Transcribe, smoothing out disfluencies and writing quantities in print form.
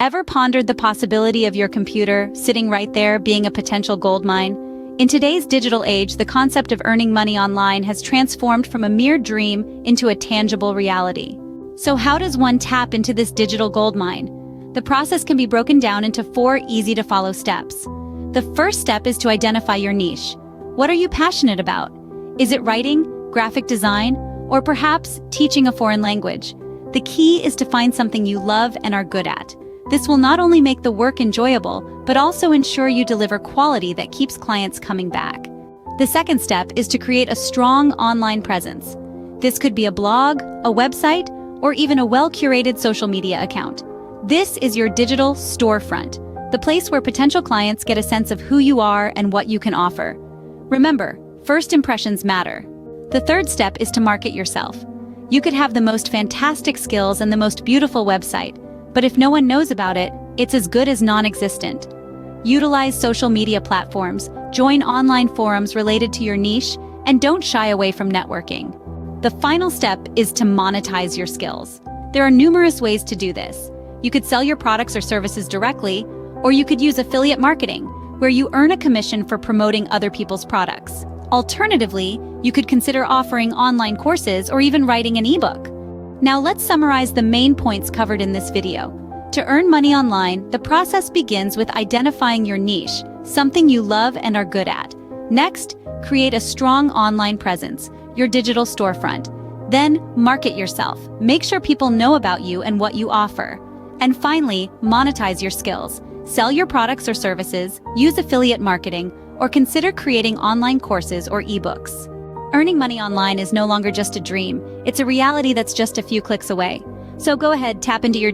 Ever pondered the possibility of your computer sitting right there being a potential gold mine? In today's digital age, the concept of earning money online has transformed from a mere dream into a tangible reality. So how does one tap into this digital gold mine? The process can be broken down into 4 easy-to-follow steps. The first step is to identify your niche. What are you passionate about? Is it writing, graphic design, or perhaps teaching a foreign language? The key is to find something you love and are good at. This will not only make the work enjoyable, but also ensure you deliver quality that keeps clients coming back. The second step is to create a strong online presence. This could be a blog, a website, or even a well-curated social media account. This is your digital storefront, the place where potential clients get a sense of who you are and what you can offer. Remember, first impressions matter. The third step is to market yourself. You could have the most fantastic skills and the most beautiful website, but if no one knows about it, it's as good as non-existent. Utilize social media platforms, join online forums related to your niche, and don't shy away from networking. The final step is to monetize your skills. There are numerous ways to do this. You could sell your products or services directly, or you could use affiliate marketing, where you earn a commission for promoting other people's products. Alternatively, you could consider offering online courses or even writing an ebook. Now let's summarize the main points covered in this video. To earn money online, the process begins with identifying your niche, something you love and are good at. Next, create a strong online presence, your digital storefront. Then, market yourself. Make sure people know about you and what you offer. And finally, monetize your skills. Sell your products or services, use affiliate marketing, or consider creating online courses or ebooks. Earning money online is no longer just a dream, it's a reality that's just a few clicks away. So go ahead, tap into your